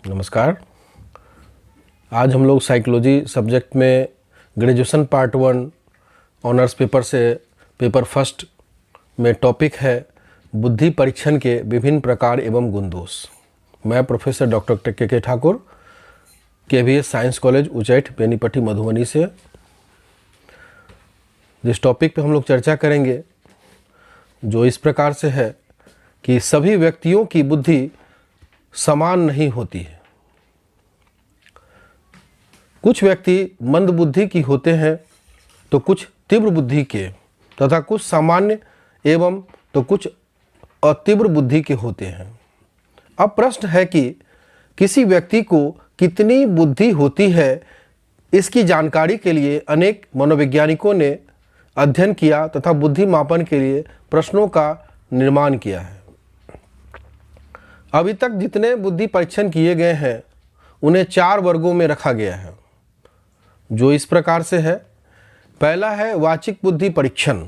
नमस्कार। आज हम लोग साइकोलॉजी सब्जेक्ट में ग्रेजुएशन पार्ट 1 ऑनर्स पेपर से पेपर फर्स्ट में टॉपिक है बुद्धि परीक्षण के विभिन्न प्रकार एवं गुण दोष। मैं प्रोफेसर डॉक्टर के Thakur, KVS science college Uchaith Benipatti Madhubani से जिस टॉपिक पे हम लोग चर्चा करेंगे जो इस प्रकार से है कि सभी व्यक्तियों की बुद्धि समान नहीं होती है। कुछ व्यक्ति मंद बुद्धि की होते हैं तो कुछ तीव्र बुद्धि के तथा कुछ सामान्य एवं तो कुछ अतीव्र बुद्धि के होते हैं। अब प्रश्न है कि किसी व्यक्ति को कितनी बुद्धि होती है, इसकी जानकारी के लिए अनेक मनोवैज्ञानिकों ने अध्ययन किया तथा बुद्धि मापन के लिए प्रश्नों का निर्माण किया है। अभी तक जितने बुद्धि परीक्षण किए गए हैं उन्हें 4 वर्गों में रखा गया है, जो इस प्रकार से है। पहला है वाचिक बुद्धि परीक्षण।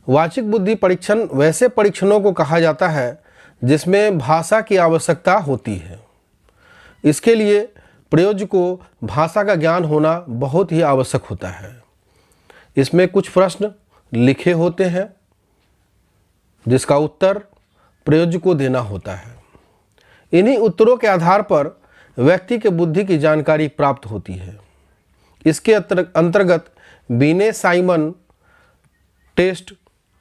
वाचिक बुद्धि परीक्षण वैसे परीक्षणों को कहा जाता है जिसमें भाषा की आवश्यकता होती है। इसके लिए प्रयोज्य को भाषा का ज्ञान होना बहुत ही आवश्यक होता है। इसमें कुछ प्रश्न लिखे होते हैं जिसका उत्तर प्रयोज्य को देना होता है। इन्हीं उत्तरों के आधार पर व्यक्ति के बुद्धि की जानकारी प्राप्त होती है। इसके अंतर्गत बीने साइमन टेस्ट,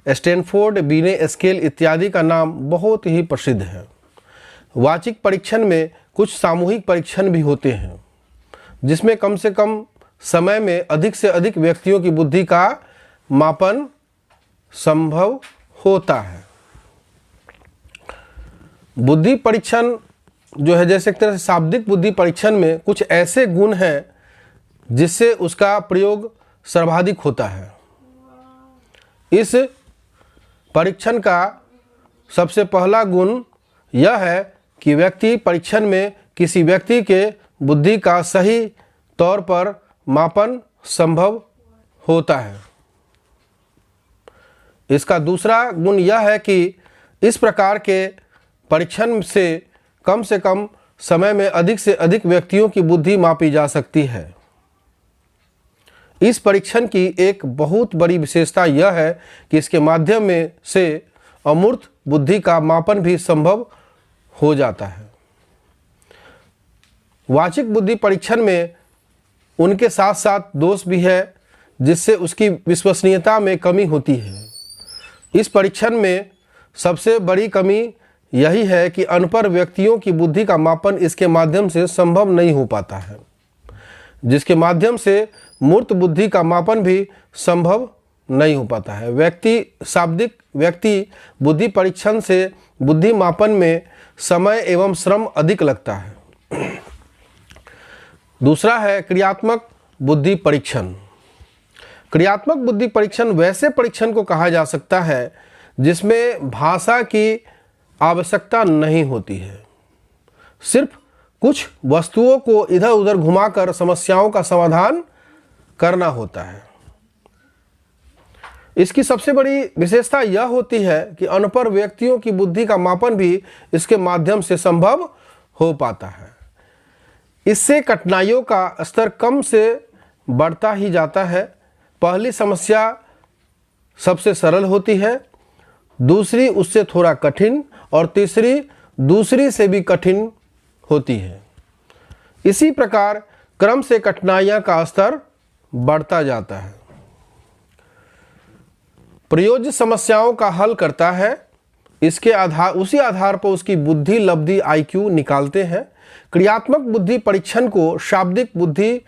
स्टैनफोर्ड बीने स्केल इत्यादि का नाम बहुत ही प्रसिद्ध है। वाचिक परीक्षण में कुछ सामूहिक परीक्षण भी होते हैं जिसमें कम से कम समय में अधिक से अधिक व्यक्तियों की बुद्धि का मापन संभव होता है। बुद्धि परीक्षण जो है, जैसे एक तरह से शाब्दिक बुद्धि परीक्षण में कुछ ऐसे गुण हैं जिससे उसका प्रयोग सर्वाधिक होता है। इस परीक्षण का सबसे पहला गुण यह है कि व्यक्ति परीक्षण में किसी व्यक्ति के बुद्धि का सही तौर पर मापन संभव होता है। इसका दूसरा गुण यह है कि इस प्रकार के परीक्षण से कम समय में अधिक से अधिक व्यक्तियों की बुद्धि मापी जा सकती है। इस परीक्षण की एक बहुत बड़ी विशेषता यह है कि इसके माध्यम में से अमूर्त बुद्धि का मापन भी संभव हो जाता है। वाचिक बुद्धि परीक्षण में उनके साथ साथ दोष भी है जिससे उसकी विश्वसनीयता में कमी होती है। इस परीक्षण में सबसे बड़ी कमी यही है कि अनपढ़ व्यक्तियों की बुद्धि का मापन इसके माध्यम से संभव नहीं हो पाता है, जिसके माध्यम से मूर्त बुद्धि का मापन भी संभव नहीं हो पाता है। शाब्दिक व्यक्ति बुद्धि परीक्षण से बुद्धि मापन में समय एवं श्रम अधिक लगता है। दूसरा है क्रियात्मक बुद्धि परीक्षण। क्रियात्मक बुद्धि परीक्षण वैसे परीक्षण को कहा जा सकता है जिसमें भाषा की आवश्यकता नहीं होती है। सिर्फ कुछ वस्तुओं को इधर उधर घुमाकर समस्याओं का समाधान करना होता है। इसकी सबसे बड़ी विशेषता यह होती है कि अनपढ़ व्यक्तियों की बुद्धि का मापन भी इसके माध्यम से संभव हो पाता है। इससे कठिनाइयों का स्तर कम से बढ़ता ही जाता है। पहली समस्या सबसे सरल होती है, दूसरी उससे थोड़ा कठिन और तीसरी दूसरी से भी कठिन होती है। इसी प्रकार क्रम से कठिनाइयाँ का स्तर बढ़ता जाता है। प्रयोज्य समस्याओं का हल करता है। उसी आधार पर उसकी बुद्धि लब्धि IQ निकालते हैं। क्रियात्मक बुद्धि परीक्षण को शाब्दिक बुद्धि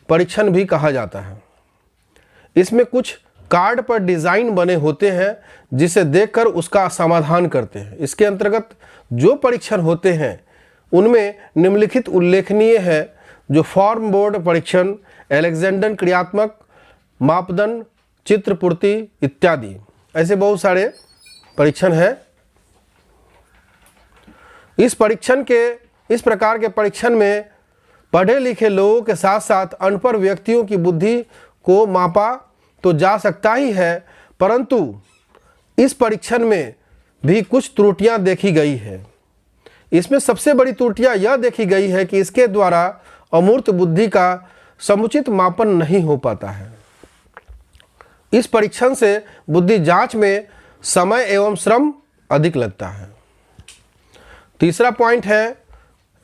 परीक्षण भी कहा जाता है। इसमें कुछ कार्ड पर डिज़ाइन बने होते हैं जिसे देखकर उसका समाधान करते हैं। इसके अंतर्गत जो परीक्षण होते हैं उनमें निम्नलिखित उल्लेखनीय है, जो फॉर्म बोर्ड परीक्षण, अलेक्जेंडर क्रियात्मक मापदंड, चित्रपूर्ति इत्यादि। ऐसे बहुत सारे परीक्षण हैं। इस प्रकार के परीक्षण में पढ़े लिखे लोगों के साथ साथ अनपढ़ व्यक्तियों की बुद्धि को मापा तो जा सकता ही है, परंतु इस परीक्षण में भी कुछ त्रुटियां देखी गई है। इसमें सबसे बड़ी त्रुटियां यह देखी गई है कि इसके द्वारा अमूर्त बुद्धि का समुचित मापन नहीं हो पाता है। इस परीक्षण से बुद्धि जांच में समय एवं श्रम अधिक लगता है। तीसरा पॉइंट है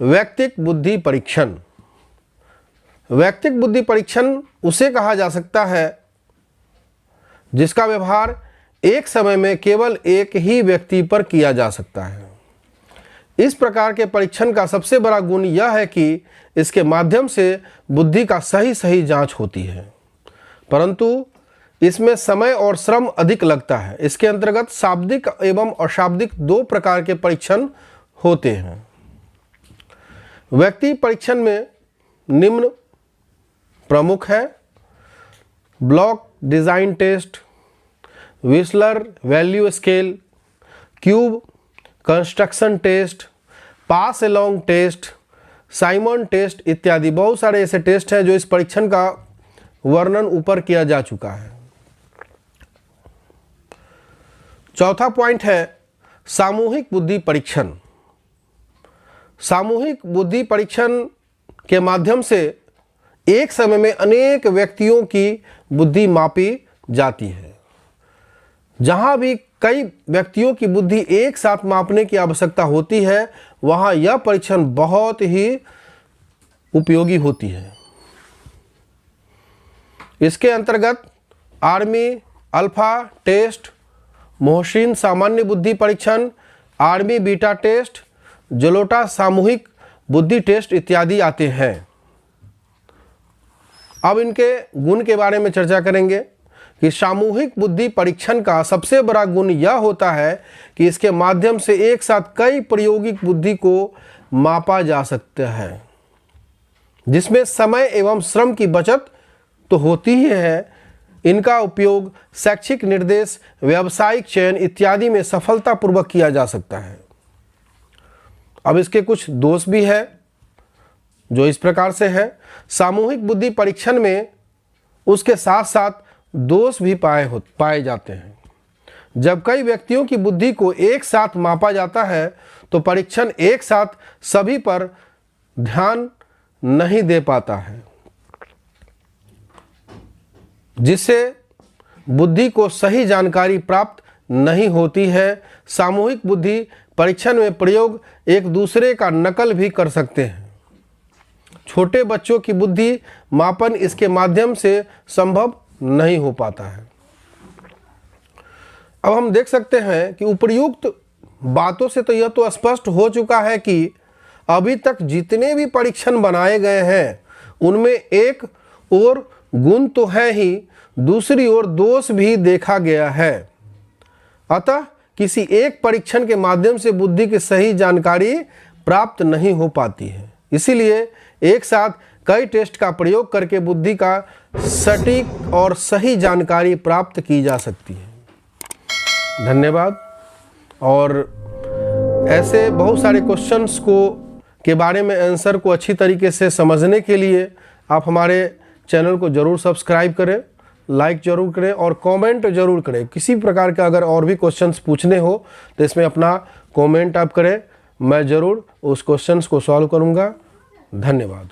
वैयक्तिक बुद्धि परीक्षण। वैयक्तिक बुद्धि परीक्षण उसे कहा जा सकता है जिसका व्यवहार एक समय में केवल एक ही व्यक्ति पर किया जा सकता है। इस प्रकार के परीक्षण का सबसे बड़ा गुण यह है कि इसके माध्यम से बुद्धि का सही जांच होती है, परंतु इसमें समय और श्रम अधिक लगता है। इसके अंतर्गत शाब्दिक एवं अशाब्दिक दो प्रकार के परीक्षण होते हैं। व्यक्ति परीक्षण में निम्न प्रमुख है: ब्लॉक डिजाइन टेस्ट, विस्लर value scale, cube construction test, pass along test, Simon test इत्यादि। बहुत सारे ऐसे टेस्ट हैं जो इस परीक्षण का वर्णन ऊपर किया जा चुका है। चौथा पॉइंट है सामूहिक बुद्धि परीक्षण। सामूहिक बुद्धि परीक्षण के माध्यम से एक समय में अनेक व्यक्तियों की बुद्धि मापी जाती है। जहां भी कई व्यक्तियों की बुद्धि एक साथ मापने की आवश्यकता होती है, वहां यह परीक्षण बहुत ही उपयोगी होती है। इसके अंतर्गत आर्मी अल्फा टेस्ट, मोहसिन सामान्य बुद्धि परीक्षण, आर्मी बीटा टेस्ट, जलोटा सामूहिक बुद्धि टेस्ट इत्यादि आते हैं। अब इनके गुण के बारे में चर्चा करेंगे कि सामूहिक बुद्धि परीक्षण का सबसे बड़ा गुण यह होता है कि इसके माध्यम से एक साथ कई प्रायोगिक बुद्धि को मापा जा सकता है, जिसमें समय एवं श्रम की बचत तो होती ही है, इनका उपयोग शैक्षिक निर्देश, व्यावसायिक चयन इत्यादि में सफलतापूर्वक किया जा सकता है। अब इसके कुछ दोष भी है जो इस प्रकार से है। सामूहिक बुद्धि परीक्षण में उसके साथ साथ दोष भी पाए जाते हैं। जब कई व्यक्तियों की बुद्धि को एक साथ मापा जाता है तो परीक्षण एक साथ सभी पर ध्यान नहीं दे पाता है, जिससे बुद्धि को सही जानकारी प्राप्त नहीं होती है। सामूहिक बुद्धि परीक्षण में प्रयोग एक दूसरे का नकल भी कर सकते हैं। छोटे बच्चों की बुद्धि मापन इसके माध्यम से संभव नहीं हो पाता है। अब हम देख सकते हैं कि उपर्युक्त बातों से तो यह तो स्पष्ट हो चुका है कि अभी तक जितने भी परीक्षण बनाए गए हैं उनमें एक और गुण तो है ही, दूसरी ओर दोष भी देखा गया है। अतः किसी एक परीक्षण के माध्यम से बुद्धि की सही जानकारी प्राप्त नहीं हो पाती है। इसीलिए एक साथ कई टेस्ट का प्रयोग करके बुद्धि का सटीक और सही जानकारी प्राप्त की जा सकती है। धन्यवाद। और ऐसे बहुत सारे क्वेश्चंस के बारे में आंसर को अच्छी तरीके से समझने के लिए आप हमारे चैनल को ज़रूर सब्सक्राइब करें, लाइक ज़रूर करें और कमेंट ज़रूर करें। किसी प्रकार का अगर और भी क्वेश्चंस पूछने हो तो इसमें अपना कमेंट आप करें, मैं ज़रूर उस क्वेश्चंस को सॉल्व करूँगा। धन्यवाद।